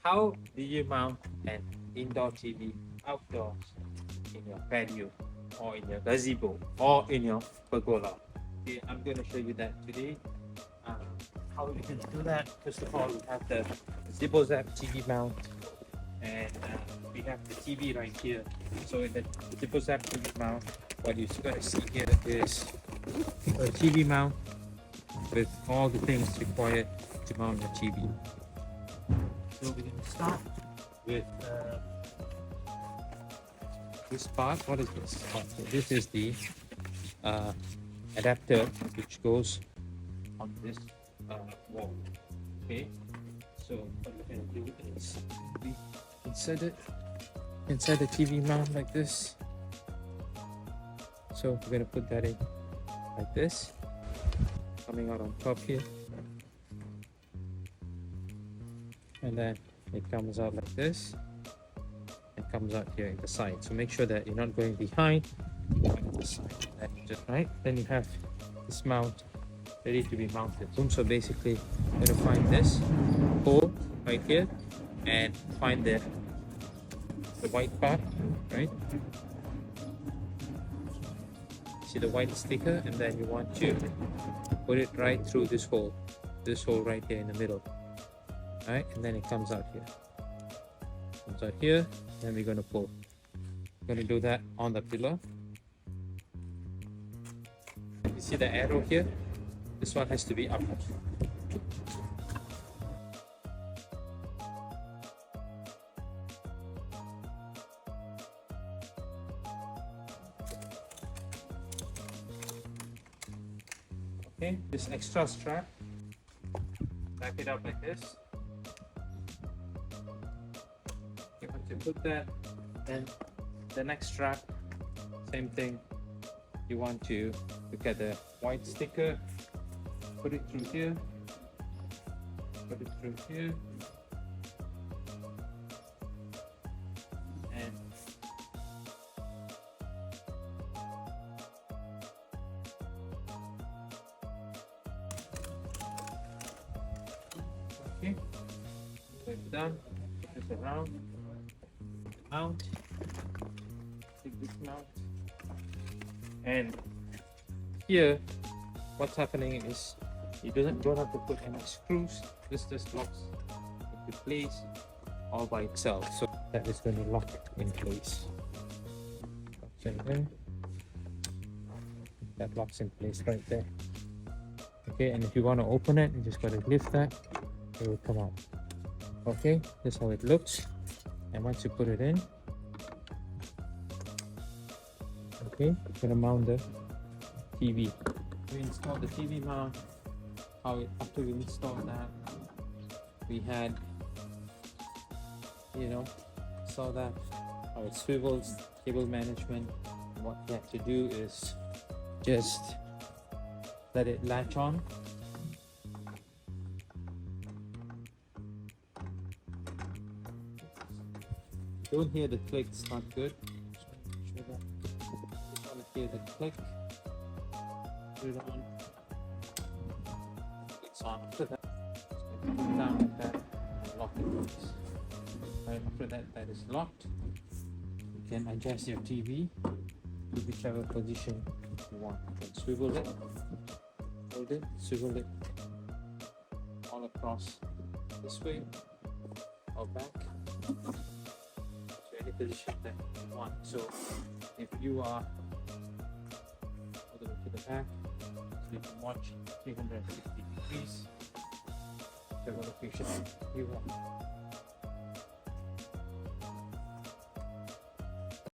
How do you mount an indoor TV outdoors in your patio or in your gazebo or in your pergola? Okay, I'm going to show you that today. How you can do that. First of all, we have the Zebozap TV mount, and we have the TV right here. So in the Zebozap TV mount, what you're going to see here is a TV mount with all the things required to mount your TV. So we're going to start with this part. What is this? Okay, this is the adapter which goes on this wall. Okay, so what we're going to do is we insert it inside the TV mount like this. So we're going to put that in like this, coming out on top here, and then it comes out like this and comes out here in the side. So make sure that you're not going behind, on the side. That's just right. Then you have this mount ready to be mounted. So basically you're going to find this hole right here and find the white part, right? See the white sticker, and then you want to put it right through this hole right here in the middle. Right, and then it comes out here. Then we're going to pull. We're going to do that on the pillar. You see the arrow here? This one has to be up. Okay, this extra strap, back it up like this. You want to put that, then the next strap, same thing. You want to look at the white sticker, put it through here, and okay, so it's done. Put this around, mount, take this mount, and here what's happening is you don't have to put any screws. This just locks into place all by itself, so that is going to lock in place. That locks in place right there. Okay, and if you want to open it, you just got to lift that, it will come out. Okay, this is how it looks. And once you put it in, okay, you're gonna mount the TV. We installed the TV mount. After we installed that, we had, saw that how it swivels, cable management. And what we have to do is just let it latch on. Don't hear the click, it's not good. Just want to hear the click. Put it on. It's on. After that, just put it down like that and lock it in place. Right after that, that is locked. You can adjust your TV to whichever position you want. You can swivel it, hold it, swivel it all across this way or back. Any position that you want. So if you are all the way to the back, so you can watch 360 degrees, whichever location you want.